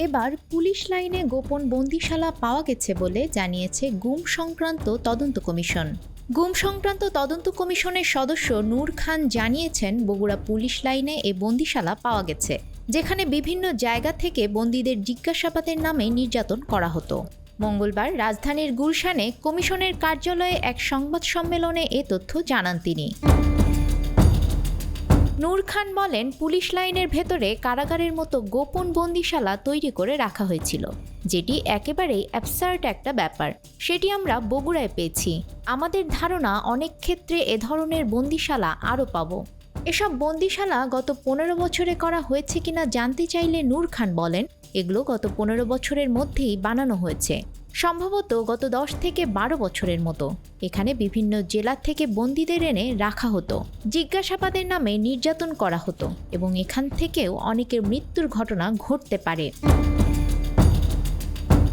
এবার পুলিশ লাইনে গোপন বন্দিশালা পাওয়া গেছে বলে জানিয়েছে গুম সংক্রান্ত তদন্ত কমিশন। গুম সংক্রান্ত তদন্ত কমিশনের সদস্য নূর খান জানিয়েছেন, বগুড়া পুলিশ লাইনে এ বন্দিশালা পাওয়া গেছে, যেখানে বিভিন্ন জায়গা থেকে বন্দীদের জিজ্ঞাসাবাদের নামে নির্যাতন করা হতো। মঙ্গলবার রাজধানীর গুলশানে কমিশনের কার্যালয়ে এক সংবাদ সম্মেলনে এ তথ্য জানান তিনি। নূর খান বলেন, পুলিশ লাইনের ভেতরে কারাগারের মতো গোপন বন্দিশালা তৈরি করে রাখা হয়েছিল, যেটি একেবারেই অ্যাবসার্ড একটা ব্যাপার। সেটি আমরা বগুড়ায় পেয়েছি। আমাদের ধারণা অনেক ক্ষেত্রে এ ধরনের বন্দিশালা আরও পাব। এসব বন্দিশালা গত 15 বছরে করা হয়েছে কিনা জানতে চাইলে নূর খান বলেন, এগুলো গত 15 বছরের মধ্যেই বানানো হয়েছে, সম্ভবত গত 10 থেকে 12 বছরের মতো। এখানে বিভিন্ন জেলা থেকে বন্দীদের এনে রাখা হতো, জিজ্ঞাসাবাদের নামে নির্যাতন করা হতো এবং এখান থেকেও অনেকের মৃত্যুর ঘটনা ঘটতে পারে।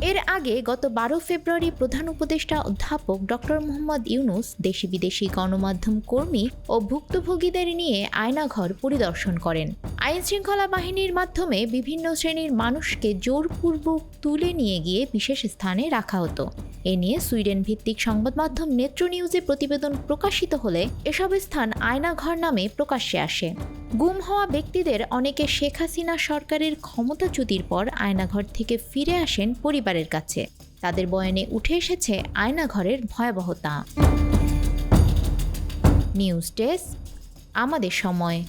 এর আগে গত 12 ফেব্রুয়ারি প্রধান উপদেষ্টা অধ্যাপক ডক্টর মোহাম্মদ ইউনূস দেশি বিদেশি গণমাধ্যম কর্মী ও ভুক্তভোগীদের নিয়ে আয়নাঘর পরিদর্শন করেন। আইনশৃঙ্খলা বাহিনীর মাধ্যমে বিভিন্ন শ্রেণীর মানুষকে জোরপূর্বক তুলে নিয়ে গিয়ে বিশেষ স্থানে রাখা হতো। এ নিয়ে সুইডেন ভিত্তিক সংবাদ মাধ্যম নেত্র নিউজে প্রতিবেদন প্রকাশিত হলে এসব স্থান আয়নাঘর নামে প্রকাশ্যে আসে। গুম হওয়া ব্যক্তিদের অনেকে শেখ হাসিনা সরকারের ক্ষমতাচ্যুতির পর আয়নাঘর থেকে ফিরে আসেন পরিবারের কাছে। তাদের বয়ানে উঠে এসেছে আয়নাঘরের ভয়াবহতা। নিউজ ডেস্ক, আমাদের সময়।